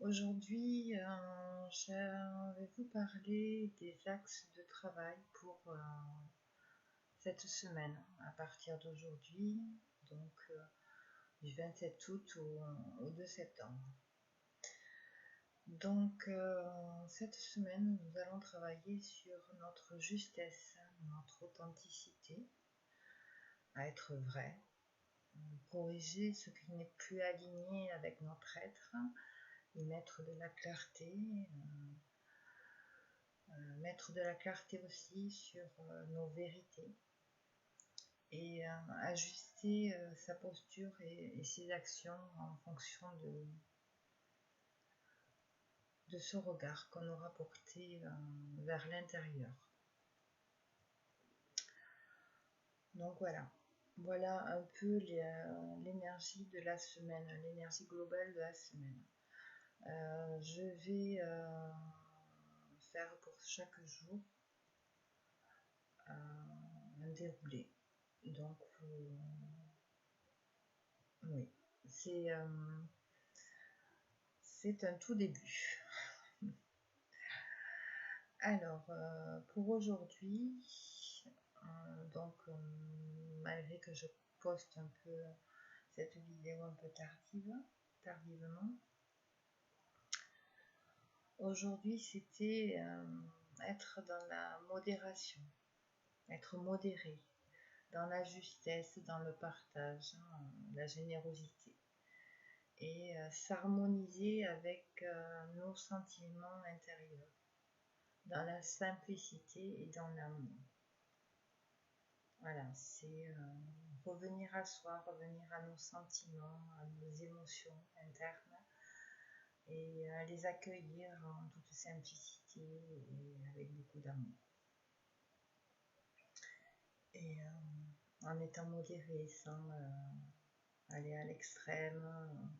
Aujourd'hui, je vais vous parler des axes de travail pour cette semaine, à partir d'aujourd'hui, donc du 27 août au 2 septembre. Donc, cette semaine, nous allons travailler sur notre justesse, notre authenticité, à être vrai, corriger ce qui n'est plus aligné avec notre être, y mettre de la clarté, mettre de la clarté aussi sur nos vérités et ajuster sa posture et ses actions en fonction de ce regard qu'on aura porté vers l'intérieur. Donc voilà un peu l'énergie de la semaine, l'énergie globale de la semaine. Je vais faire pour chaque jour un déroulé. Donc oui, c'est un tout début. Alors, pour aujourd'hui, donc malgré que je poste un peu cette vidéo un peu tardivement, aujourd'hui c'était être dans la modération, être modéré, dans la justesse, dans le partage, la générosité, et s'harmoniser avec nos sentiments intérieurs, dans la simplicité et dans l'amour. Voilà, c'est revenir à soi, revenir à nos sentiments, à nos émotions internes et les accueillir en toute simplicité et avec beaucoup d'amour. Et en étant modéré, sans aller à l'extrême,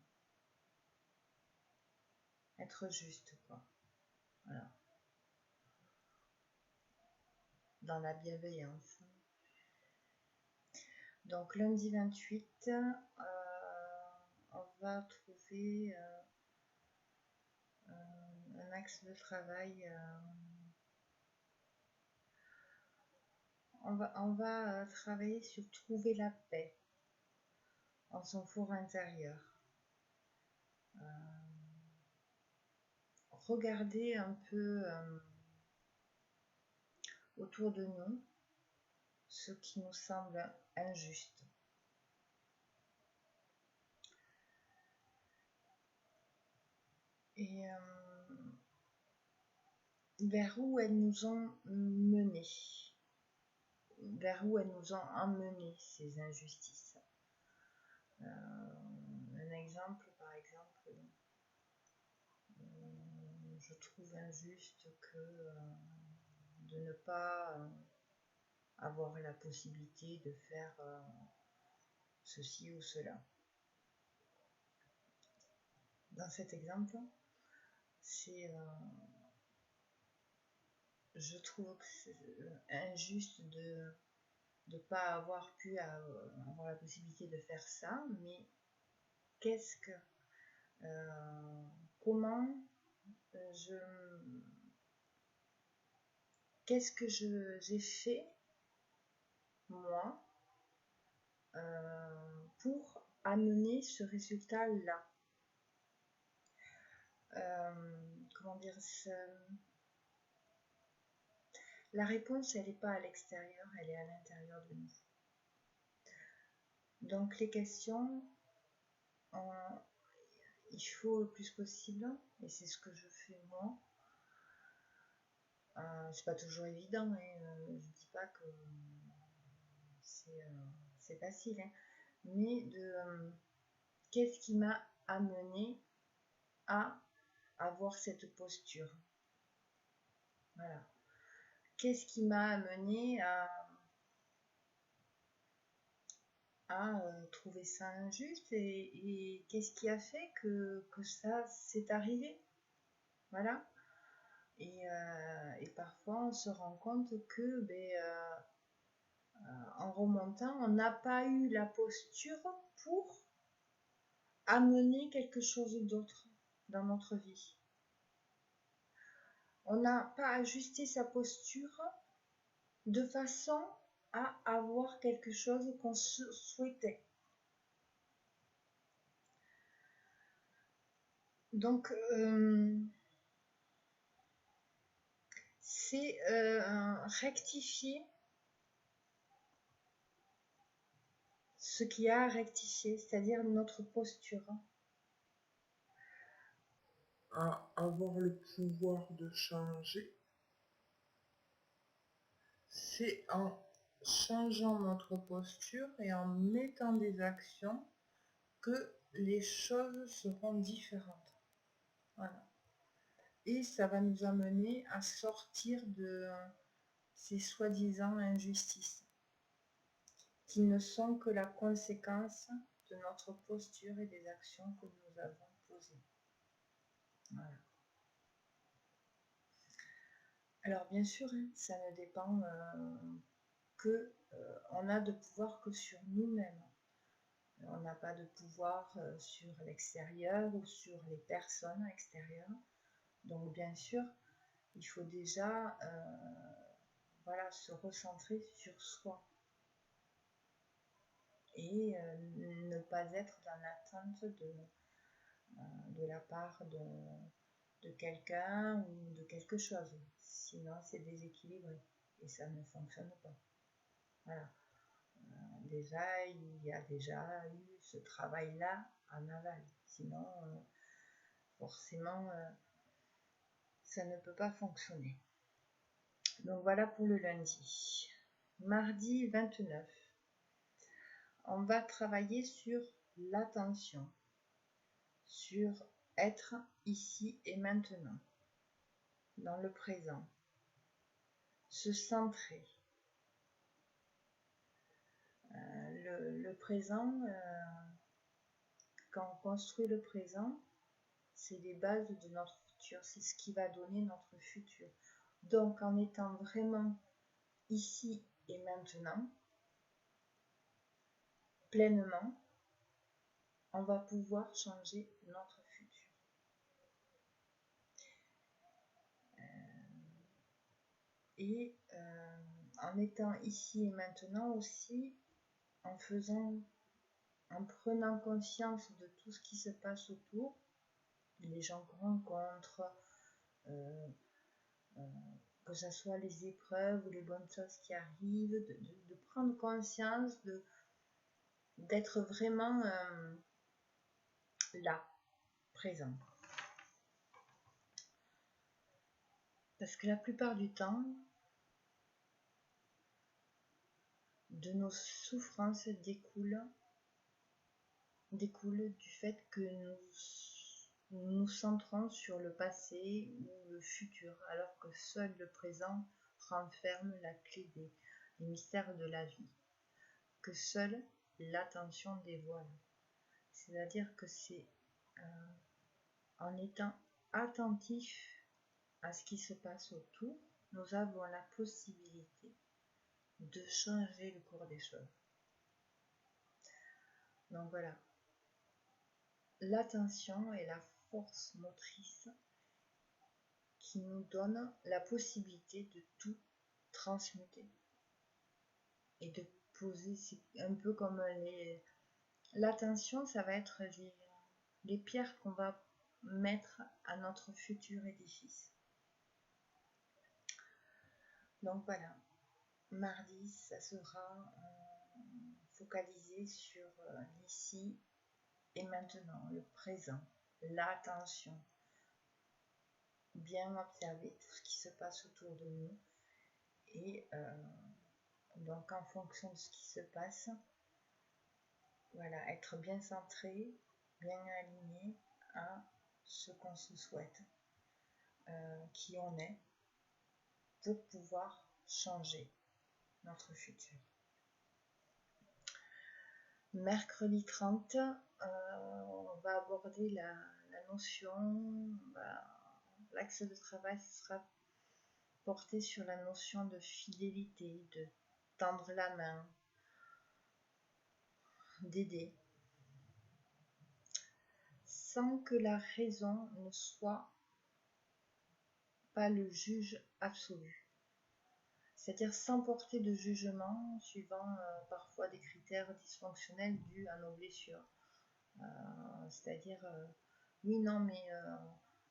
être juste, quoi. Voilà. Dans la bienveillance. Donc lundi 28, on va trouver un axe de travail. On va travailler sur trouver la paix en son fort intérieur. Regarder un peu autour de nous ce qui nous semble injuste. Et vers où elles nous ont menés, vers où elles nous ont emmenés ces injustices. Un exemple, par exemple, je trouve injuste que de ne pas avoir la possibilité de faire ceci ou cela. Dans cet exemple, c'est je trouve que c'est injuste de ne pas avoir pu avoir la possibilité de faire ça, mais qu'est-ce que qu'est-ce que j'ai fait moi pour amener ce résultat là. Comment dire, la réponse elle n'est pas à l'extérieur, elle est à l'intérieur de nous. Donc les questions, il faut le plus possible, et c'est ce que je fais moi. C'est pas toujours évident, je dis pas que c'est facile, hein, mais de qu'est-ce qui m'a amené à avoir cette posture. Voilà. Qu'est-ce qui m'a amené à trouver ça injuste et qu'est-ce qui a fait que ça s'est arrivé. Voilà. Et parfois on se rend compte que en remontant, on n'a pas eu la posture pour amener quelque chose d'autre. dans notre vie. On n'a pas ajusté sa posture de façon à avoir quelque chose qu'on souhaitait. Donc, c'est rectifier ce qui a à rectifier, c'est-à-dire notre posture. À avoir le pouvoir de changer, c'est en changeant notre posture et en mettant des actions que les choses seront différentes. Voilà. Et ça va nous amener à sortir de ces soi-disant injustices, qui ne sont que la conséquence de notre posture et des actions que nous avons posées. Voilà. Alors bien sûr, ça ne dépend on a de pouvoir que sur nous-mêmes. On n'a pas de pouvoir sur l'extérieur ou sur les personnes extérieures. Donc bien sûr, il faut déjà se recentrer sur soi et ne pas être dans l'attente de la part de quelqu'un ou de quelque chose. Sinon, c'est déséquilibré et ça ne fonctionne pas. Voilà. Déjà, il y a déjà eu ce travail-là en aval. Sinon, forcément, ça ne peut pas fonctionner. Donc voilà pour le lundi. Mardi 29, on va travailler sur l'attention, sur être ici et maintenant, dans le présent, se centrer. Le présent, quand on construit le présent, c'est les bases de notre futur, c'est ce qui va donner notre futur. Donc en étant vraiment ici et maintenant, pleinement, on va pouvoir changer notre futur. Et en étant ici et maintenant aussi, en prenant conscience de tout ce qui se passe autour, les gens qu'on rencontre, que ce soit les épreuves ou les bonnes choses qui arrivent, de prendre conscience, d'être vraiment là, présent. Parce que la plupart du temps, de nos souffrances découlent du fait que nous nous centrons sur le passé ou le futur, alors que seul le présent renferme la clé des mystères de la vie, que seule l'attention dévoile. C'est-à-dire que c'est en étant attentif à ce qui se passe autour, nous avons la possibilité de changer le cours des choses. Donc voilà, l'attention est la force motrice qui nous donne la possibilité de tout transmuter et de poser, c'est un peu comme l'attention, ça va être les pierres qu'on va mettre à notre futur édifice. Donc voilà, mardi, ça sera focalisé sur l'ici et maintenant, le présent, l'attention, bien observer tout ce qui se passe autour de nous et donc en fonction de ce qui se passe, voilà, être bien centré, bien aligné à ce qu'on se souhaite, qui on est, pour pouvoir changer notre futur. Mercredi 30, on va aborder la notion, l'axe de travail sera porté sur la notion de fidélité, de tendre la main, d'aider. sans que la raison ne soit pas le juge absolu. C'est-à-dire sans porter de jugement suivant parfois des critères dysfonctionnels dus à nos blessures. C'est-à-dire, oui, non, mais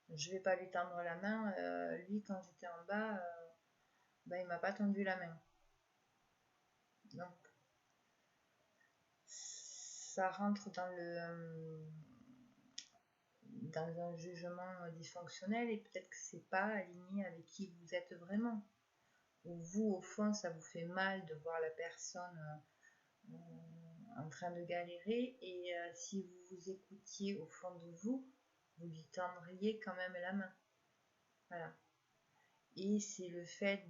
je vais pas lui tendre la main. Lui, quand j'étais en bas, il m'a pas tendu la main. Donc, ça rentre dans un jugement dysfonctionnel et peut-être que c'est pas aligné avec qui vous êtes vraiment. Ou vous, au fond, ça vous fait mal de voir la personne en train de galérer et si vous vous écoutiez au fond de vous, vous lui tendriez quand même la main. Voilà. Et c'est le fait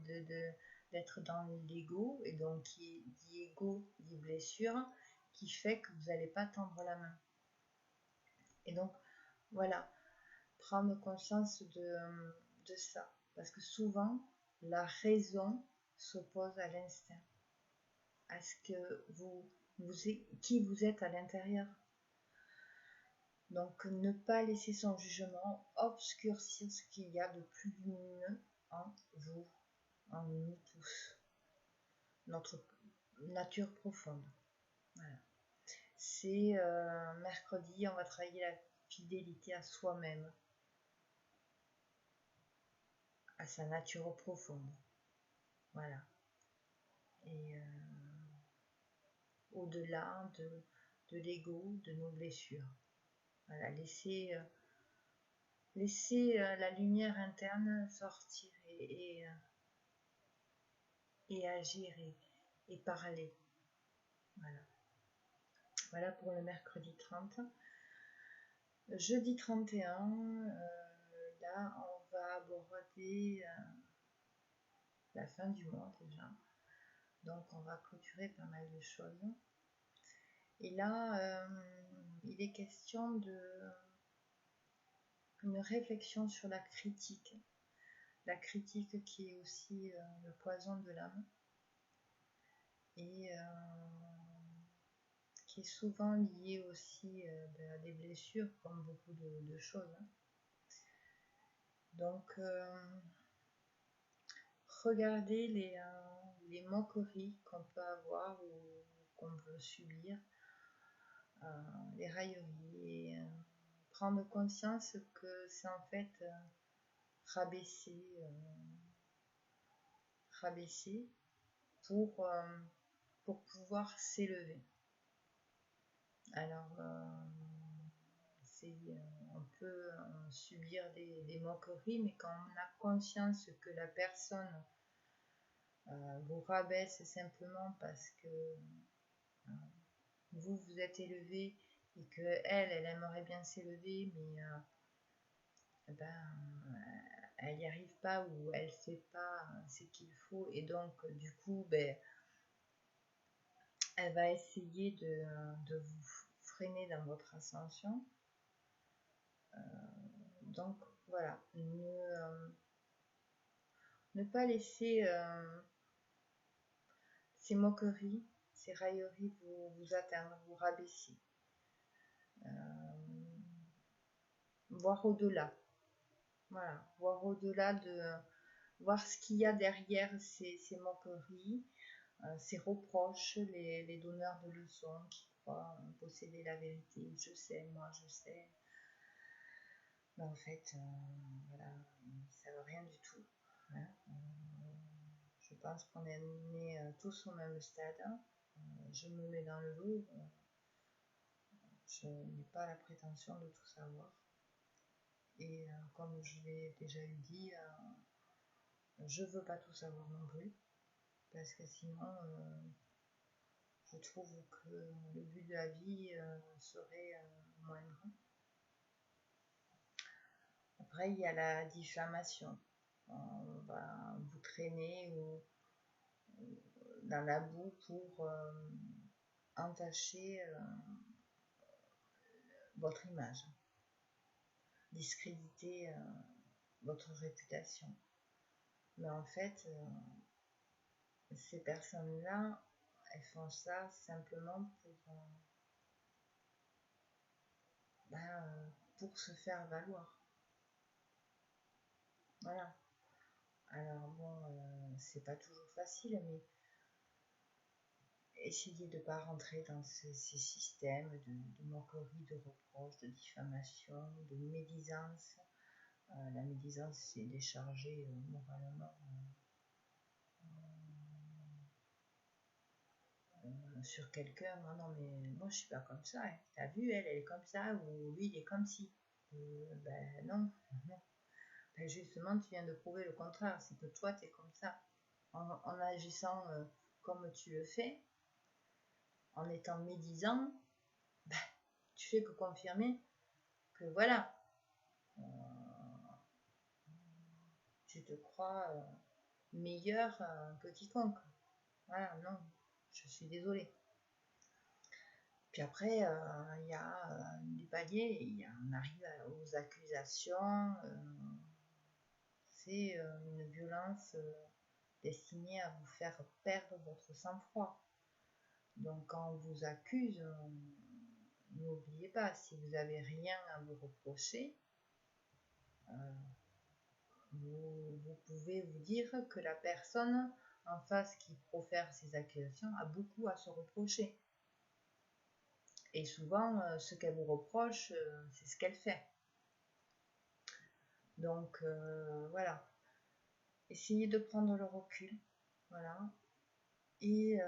d'être dans l'ego, et donc qui dit ego, dit blessure, qui fait que vous n'allez pas tendre la main. Et donc, voilà, prendre conscience de ça. Parce que souvent, la raison s'oppose à l'instinct, à ce que qui vous êtes à l'intérieur. Donc, ne pas laisser son jugement obscurcir ce qu'il y a de plus lumineux en vous, en nous tous, notre nature profonde. Voilà. C'est mercredi, on va travailler la fidélité à soi-même, à sa nature profonde. Voilà. Et au-delà de l'ego, de nos blessures. Voilà, laisser la lumière interne sortir et agir et parler. Voilà. Voilà pour le mercredi 30. Jeudi 31, là on va aborder la fin du mois déjà. Donc on va clôturer pas mal de choses. Et là, il est question une réflexion sur la critique. La critique qui est aussi le poison de l'âme. Et qui est souvent liée aussi à des blessures, comme beaucoup de choses. Donc, regardez les moqueries qu'on peut avoir ou qu'on veut subir, les railleries, et prendre conscience que c'est en fait rabaisser pour pouvoir s'élever. Alors, on peut subir des moqueries, mais quand on a conscience que la personne vous rabaisse simplement parce que vous êtes élevé et que elle aimerait bien s'élever, mais elle n'y arrive pas ou elle ne fait pas ce qu'il faut, et donc du coup elle va essayer de vous freiner dans votre ascension. Donc voilà, ne pas laisser ces moqueries, ces railleries vous atteindre, vous rabaisser. Voir au-delà. Voilà, voir au-delà voir ce qu'il y a derrière ces moqueries, ces reproches, les donneurs de leçons qui croient posséder la vérité. Je sais, moi je sais. Mais en fait, voilà, ça veut rien du tout. Hein. Je pense qu'on est nés tous au même stade. Je me mets dans le lot. Je n'ai pas la prétention de tout savoir. Et comme je l'ai déjà dit, je veux pas tout savoir non plus. Parce que sinon, je trouve que le but de la vie serait moindre. Après, il y a la diffamation. On va vous traîner dans la boue pour entacher votre image, discréditer votre réputation. Mais en fait, ces personnes-là, elles font ça simplement pour pour se faire valoir. Voilà. Alors bon, c'est pas toujours facile, mais essayez de ne pas rentrer dans ces systèmes de moquerie, de reproches, de diffamation, de médisance. La médisance, c'est décharger moralement sur quelqu'un. Non, mais moi je suis pas comme ça. Hein. T'as vu, elle est comme ça, ou lui, il est comme ci. Ben non. Ben, justement, tu viens de prouver le contraire. C'est que toi, tu es comme ça. En agissant comme tu le fais, en étant médisant, ben, tu fais que confirmer que voilà, tu te crois meilleur que quiconque. Voilà, non, je suis désolée. Puis après, il y a des paliers, on arrive aux accusations. C'est une violence destinée à vous faire perdre votre sang-froid. Donc quand on vous accuse, n'oubliez pas, si vous n'avez rien à vous reprocher, vous pouvez vous dire que la personne en face qui profère ces accusations a beaucoup à se reprocher. Et souvent, ce qu'elle vous reproche, c'est ce qu'elle fait. Donc voilà, essayez de prendre le recul, voilà, et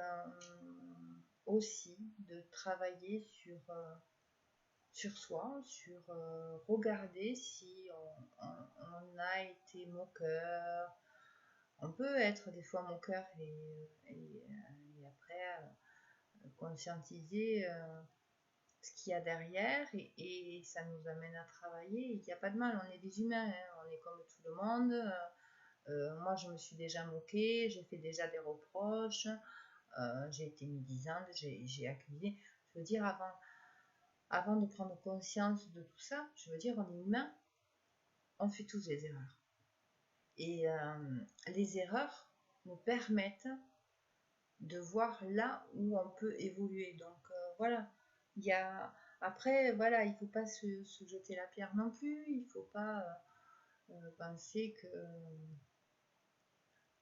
aussi de travailler sur soi, sur regarder si on a été moqueur. On peut être des fois moqueur et après conscientiser ce qu'il y a derrière et ça nous amène à travailler. Il n'y a pas de mal, on est des humains, hein, on est comme tout le monde. Moi, je me suis déjà moquée, j'ai fait déjà des reproches, j'ai été médisante, j'ai accusé. Je veux dire, avant de prendre conscience de tout ça, je veux dire, on est humain, on fait tous des erreurs. Et les erreurs nous permettent de voir là où on peut évoluer. Donc voilà, après, voilà, il ne faut pas se jeter la pierre non plus, il ne faut pas penser que...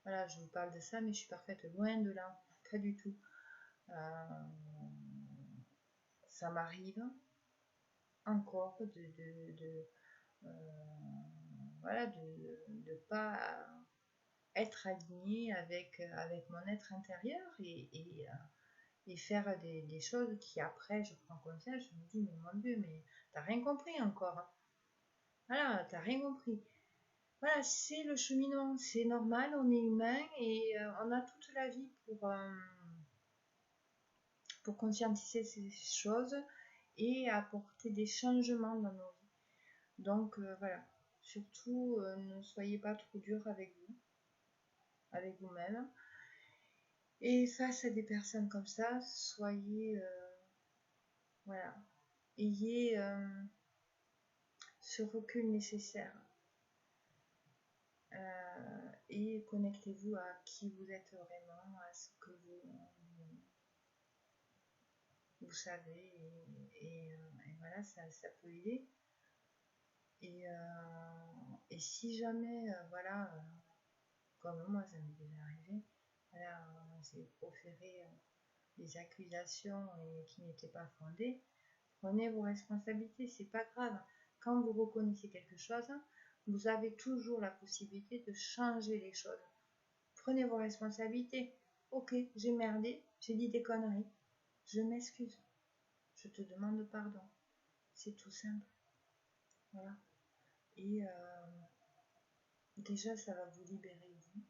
voilà, je vous parle de ça, mais je suis parfaite, loin de là, pas du tout. Ça m'arrive encore voilà, de pas être alignée avec mon être intérieur et faire des choses qui après je prends conscience, je me dis mais mon Dieu, mais t'as rien compris encore. Hein. Voilà, t'as rien compris. Voilà, c'est le cheminement, c'est normal, on est humain et on a toute la vie pour conscientiser ces choses et apporter des changements dans nos vies. Donc voilà, surtout ne soyez pas trop dur avec vous-même. Et face à des personnes comme ça, soyez, voilà, ayez ce recul nécessaire et connectez-vous à qui vous êtes vraiment, à ce que vous savez et voilà, ça peut aider. Et si jamais, voilà, comme moi ça m'est déjà arrivé, voilà, j'ai proféré des accusations qui n'étaient pas fondées, prenez vos responsabilités, c'est pas grave. Quand vous reconnaissez quelque chose, vous avez toujours la possibilité de changer les choses. Prenez vos responsabilités. Ok, j'ai merdé, j'ai dit des conneries, je m'excuse, je te demande pardon. C'est tout simple. Voilà. Et déjà, ça va vous libérer vous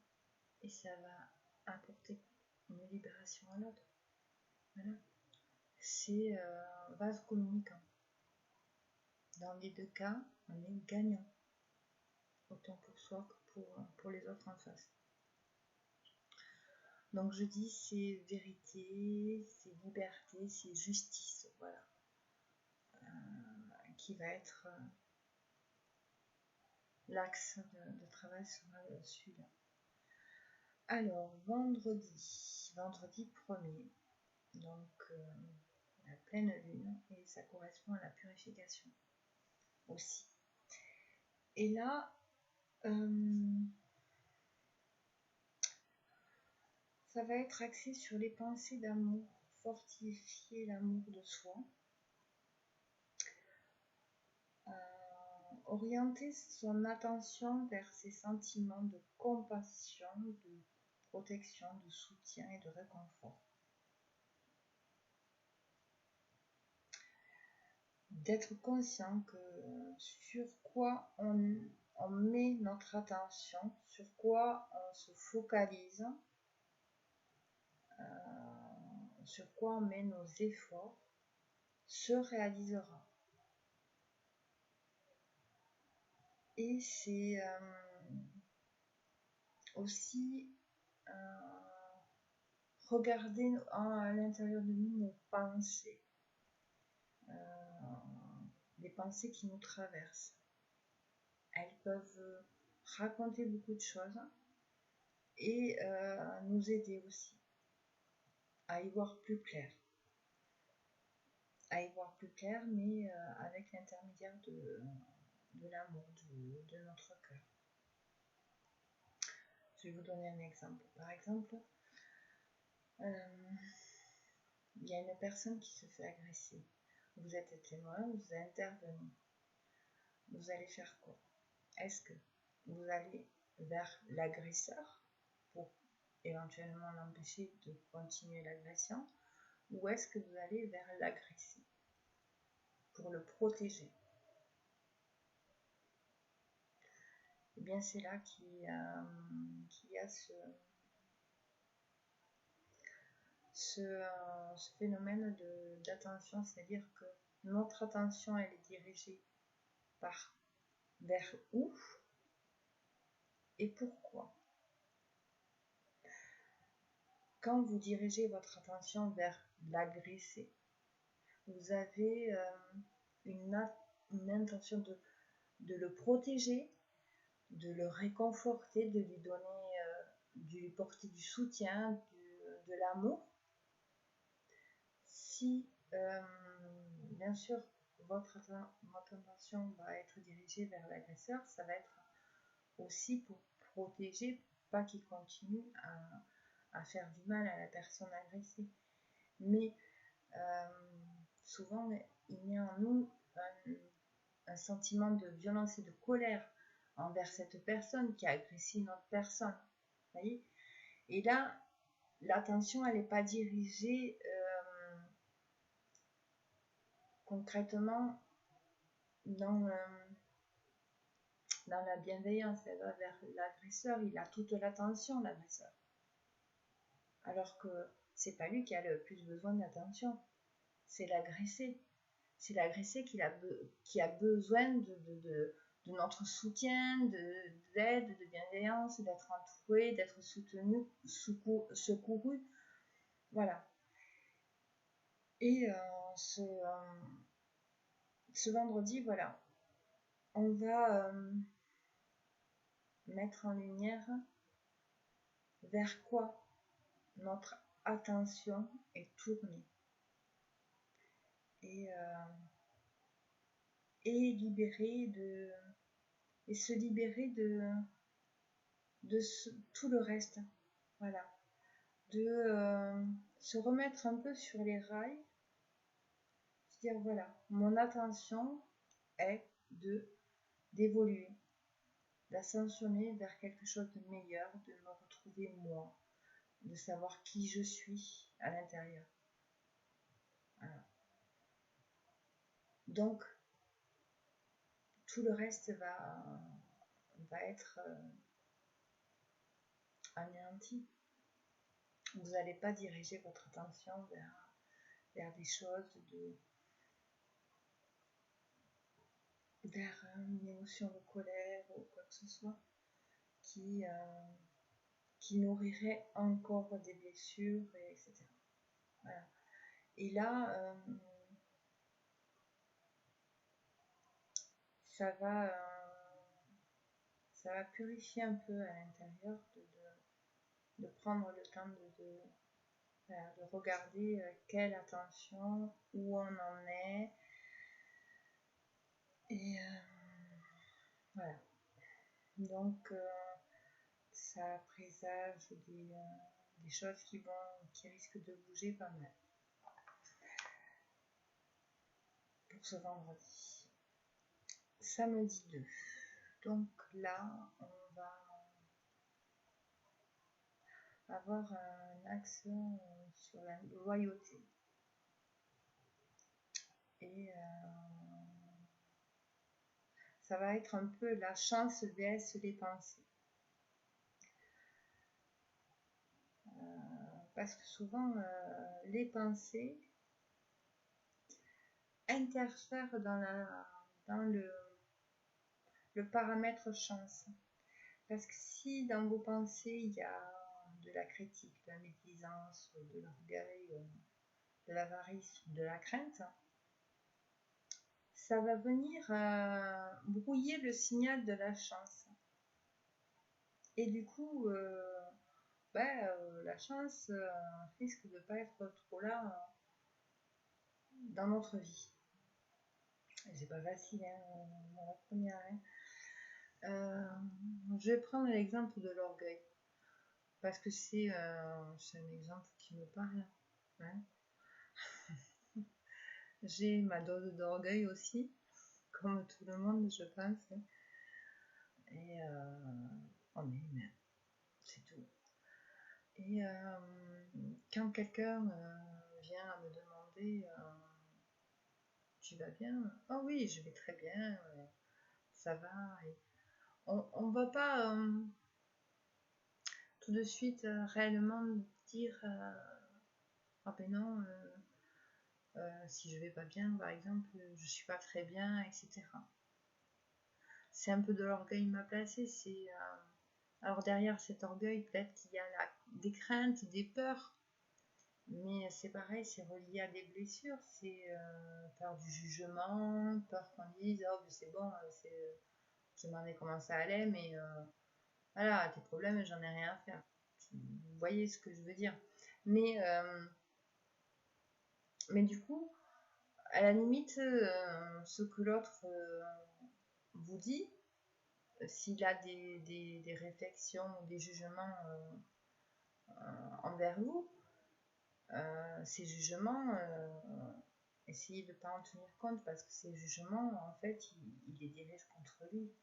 et ça va apporter une libération à l'autre. Voilà. C'est vase communicant. Dans les deux cas, on est gagnant. Autant pour soi que pour les autres en face. Donc je dis c'est vérité, c'est liberté, c'est justice, voilà, qui va être l'axe de travail sera celui-là. Alors vendredi 1er, donc la pleine lune et ça correspond à la purification. aussi. Et là, ça va être axé sur les pensées d'amour, fortifier l'amour de soi, orienter son attention vers ses sentiments de compassion, de protection, de soutien et de réconfort. D'être conscient que sur quoi on met notre attention, sur quoi on se focalise, sur quoi on met nos efforts, se réalisera. Et c'est aussi regarder à l'intérieur de nous nos pensées, les pensées qui nous traversent. Elles peuvent raconter beaucoup de choses et nous aider aussi à y voir plus clair. À y voir plus clair, mais avec l'intermédiaire de l'amour, de notre cœur. Je vais vous donner un exemple. Par exemple, il y a une personne qui se fait agresser. Vous êtes témoin, vous intervenez. Vous allez faire quoi? Est-ce que vous allez vers l'agresseur pour éventuellement l'empêcher de continuer l'agression, ou est-ce que vous allez vers l'agressé pour le protéger? Et bien c'est là qu'il y a ce phénomène d'attention, c'est-à-dire que notre attention elle est dirigée vers où et pourquoi. Quand vous dirigez votre attention vers l'agressé, vous avez une intention de le protéger, de le réconforter, de lui donner, de lui porter du soutien, de l'amour. Si, bien sûr, votre attention va être dirigée vers l'agresseur, ça va être aussi pour protéger, pas qu'il continue à faire du mal à la personne agressée. Mais souvent, il y a en nous un sentiment de violence et de colère envers cette personne qui a agressé une autre personne. Vous voyez? Et là, l'attention, elle n'est pas dirigée concrètement dans la bienveillance, elle va vers l'agresseur, il a toute l'attention, l'agresseur. Alors que c'est pas lui qui a le plus besoin d'attention, c'est l'agressé. C'est l'agressé qui a besoin de notre soutien, d'aide, de bienveillance, d'être entouré, d'être soutenu, secouru. Voilà. Et ce vendredi, voilà, on va mettre en lumière vers quoi notre attention est tournée. Et se libérer de tout le reste. Voilà. De se remettre un peu sur les rails. C'est-à-dire, voilà, mon attention est d'évoluer, d'ascensionner vers quelque chose de meilleur, de me retrouver moi, de savoir qui je suis à l'intérieur. Voilà. Donc, tout le reste va être anéanti. Vous n'allez pas diriger votre attention vers des choses, vers une émotion de colère ou quoi que ce soit qui nourrirait encore des blessures, etc. Voilà. Et là, ça va purifier un peu à l'intérieur, de prendre le temps de regarder quelle attention, où on en est, Et voilà. Donc ça présage des choses qui risquent de bouger pas mal pour ce vendredi. Samedi 2. Donc là, on va avoir un axe sur la loyauté. Et ça va être un peu la chance vs les pensées. Parce que souvent, les pensées interfèrent dans le paramètre chance. Parce que si dans vos pensées, il y a de la critique, de la médisance, de l'orgueil, de l'avarice, de la crainte, ça va venir brouiller le signal de la chance. Et du coup, la chance risque de ne pas être trop là dans notre vie. C'est pas facile, hein, la première. Je vais prendre l'exemple de l'orgueil. Parce que c'est un exemple qui me parle. Hein. J'ai ma dose d'orgueil aussi, comme tout le monde, je pense. Et on est humain, c'est tout. Et quand quelqu'un vient me demander tu vas bien? Oh oui, je vais très bien, ça va. Et on va pas tout de suite réellement dire ah ben non, si je vais pas bien, par exemple, je suis pas très bien, etc. C'est un peu de l'orgueil mal placé. Alors derrière cet orgueil, peut-être qu'il y a des craintes, des peurs, mais c'est pareil, c'est relié à des blessures. C'est peur du jugement, peur qu'on dise oh c'est bon, je m'en ai commencé à aller, mais voilà, tes problèmes, j'en ai rien à faire. Vous voyez ce que je veux dire. Mais du coup, à la limite, ce que l'autre vous dit, s'il a des réflexions ou des jugements envers vous, ces jugements, essayez de ne pas en tenir compte parce que ces jugements, en fait, il les dirige contre lui.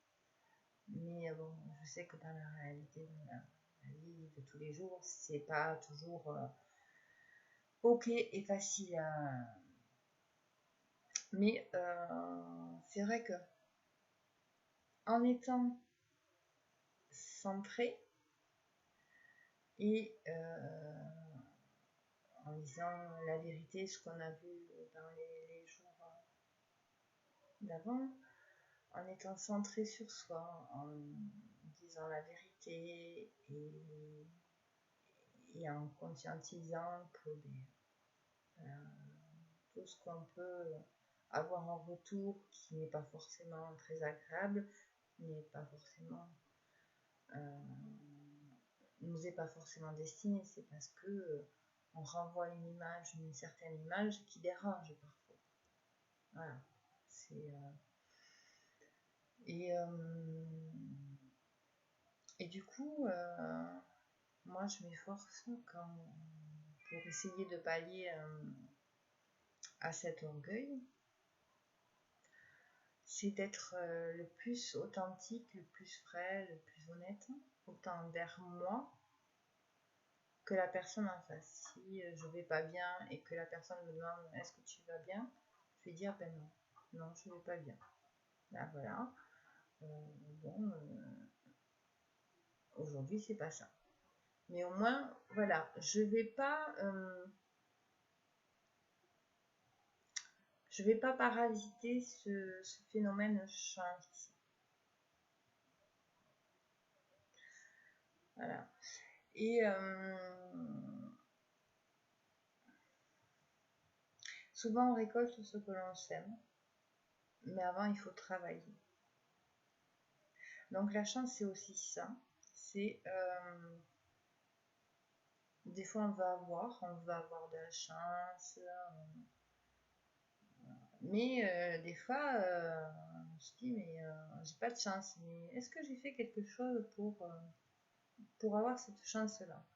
Mais bon, je sais que dans la réalité, dans la vie de tous les jours, c'est pas toujours ok et facile. Mais c'est vrai que en étant centré et en disant la vérité, ce qu'on a vu dans les jours d'avant, en étant centré sur soi, en disant la vérité et en conscientisant que tout ce qu'on peut avoir en retour qui n'est pas forcément très agréable, n'est pas forcément nous est pas forcément destiné, c'est parce que on renvoie une certaine image qui dérange parfois. Voilà. Et du coup, moi je m'efforce pour essayer de pallier à cet orgueil, c'est d'être le plus authentique, le plus vrai, le plus honnête, autant envers moi que la personne en face. Si je vais pas bien et que la personne me demande est-ce que tu vas bien, je vais dire ben non, je vais pas bien. Là voilà, aujourd'hui c'est pas ça. Mais au moins, voilà, je vais pas parasiter ce phénomène chance. Voilà. Et souvent on récolte ce que l'on sème, mais avant il faut travailler. Donc la chance c'est aussi ça, c'est des fois on va avoir de la chance, mais des fois suis dit, mais j'ai pas de chance. Mais est-ce que j'ai fait quelque chose pour avoir cette chance-là?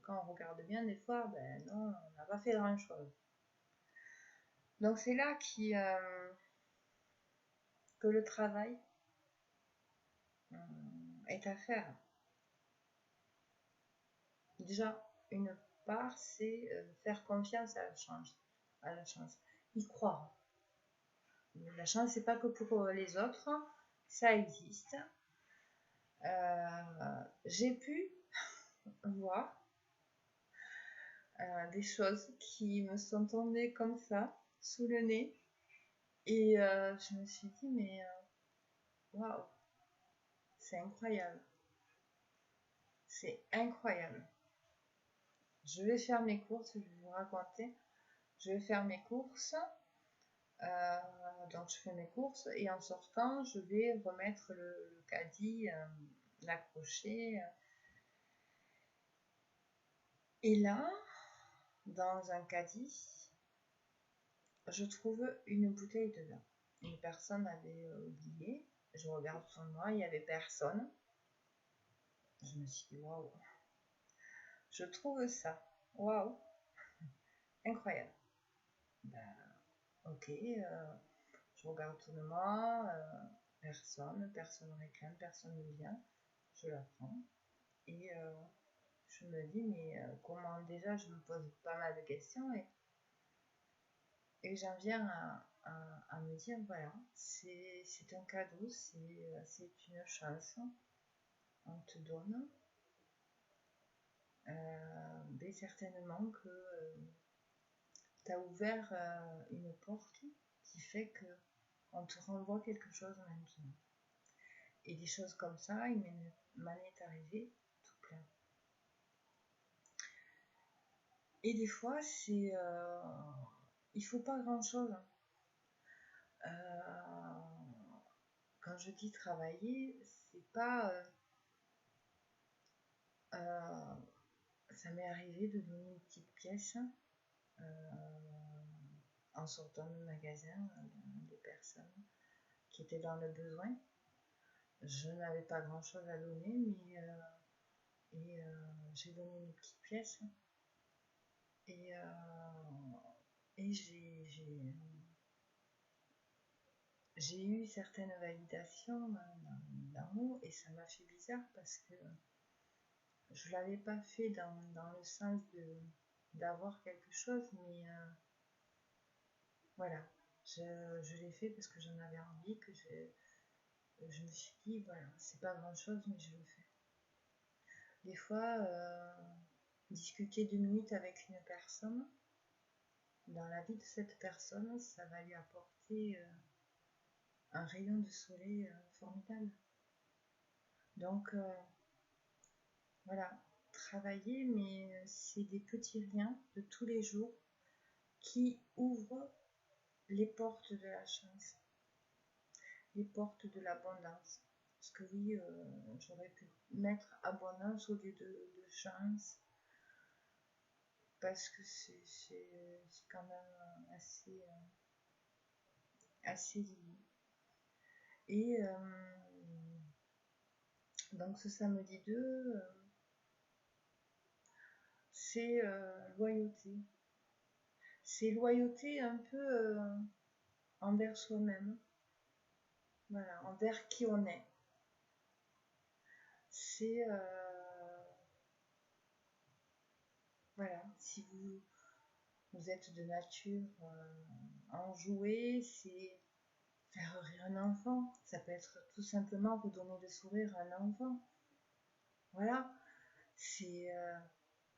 Quand on regarde bien, des fois, non, on n'a pas fait grand-chose. Donc c'est là que le travail est à faire. Déjà, une part, c'est faire confiance à la chance, y croire. La chance, c'est pas que pour les autres, ça existe. J'ai pu voir des choses qui me sont tombées comme ça, sous le nez, et je me suis dit, mais waouh, c'est incroyable. C'est incroyable. Je vais faire mes courses, je vais vous raconter. Je vais faire mes courses. Donc je fais mes courses et en sortant, je vais remettre le caddie, l'accrocher. Et là, dans un caddie, je trouve une bouteille de vin. Une personne avait oublié. Je regarde sur moi, il n'y avait personne. Je me suis dit, waouh, je trouve ça, waouh, incroyable. Ok, je regarde autour de moi, personne réclame, personne ne vient. Je la prends et je me dis, mais comment déjà, je me pose pas mal de questions et j'en viens à me dire, voilà, c'est un cadeau, c'est une chance, on te donne. Certainement que tu as ouvert une porte qui fait que on te renvoie quelque chose maintenant. Et des choses comme ça, il m'en est arrivé tout plein. Et des fois, il faut pas grand chose. Quand je dis travailler, c'est pas. Ça m'est arrivé de donner une petite pièce en sortant du magasin à des personnes qui étaient dans le besoin. Je n'avais pas grand chose à donner, mais j'ai donné une petite pièce et j'ai eu certaines validations d'en haut et ça m'a fait bizarre parce que je l'avais pas fait dans le sens d'avoir quelque chose, mais voilà, je l'ai fait parce que j'en avais envie, que je me suis dit, voilà, c'est pas grand chose, mais je le fais. Des fois, discuter 2 minutes avec une personne, dans la vie de cette personne, ça va lui apporter un rayon de soleil formidable. Donc, voilà, travailler, mais c'est des petits riens de tous les jours qui ouvrent les portes de la chance, les portes de l'abondance. Parce que oui, j'aurais pu mettre abondance au lieu de chance, parce que c'est quand même assez lié. Et donc ce samedi 2, c'est loyauté. C'est loyauté un peu envers soi-même. Voilà, envers qui on est. C'est voilà, si vous êtes de nature enjouée, c'est faire rire un enfant. Ça peut être tout simplement vous donner le sourire à un enfant. Voilà, c'est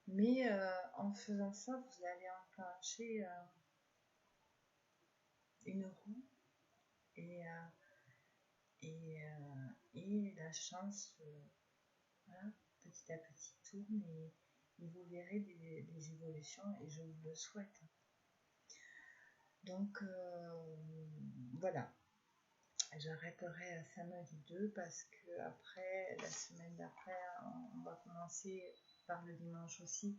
mais en faisant ça, vous allez enclencher une roue et la chance, voilà, petit à petit tourne et vous verrez des évolutions et je vous le souhaite. Donc voilà, j'arrêterai samedi 2 parce que après, la semaine d'après, on va commencer par le dimanche aussi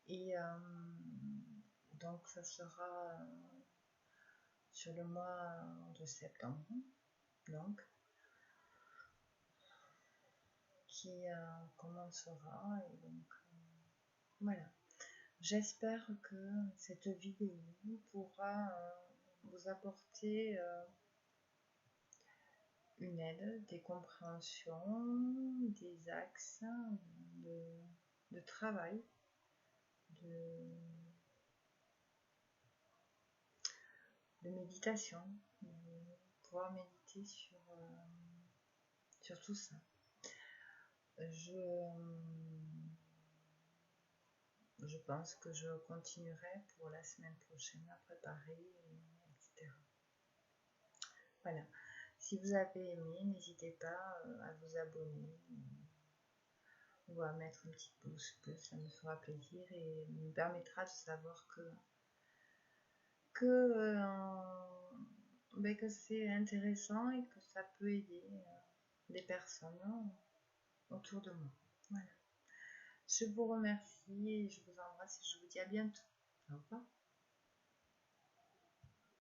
et donc ça sera sur le mois de septembre, donc, qui commencera. Et donc, voilà. J'espère que cette vidéo pourra vous apporter une aide, des compréhensions, des axes de travail, de méditation, de pouvoir méditer sur tout ça. Je pense que je continuerai pour la semaine prochaine à préparer, etc. Voilà. Si vous avez aimé, n'hésitez pas à vous abonner ou à mettre un petit pouce bleu, ça me fera plaisir et me permettra de savoir que c'est intéressant et que ça peut aider des personnes autour de moi. Voilà. Je vous remercie et je vous embrasse et je vous dis à bientôt. Au revoir.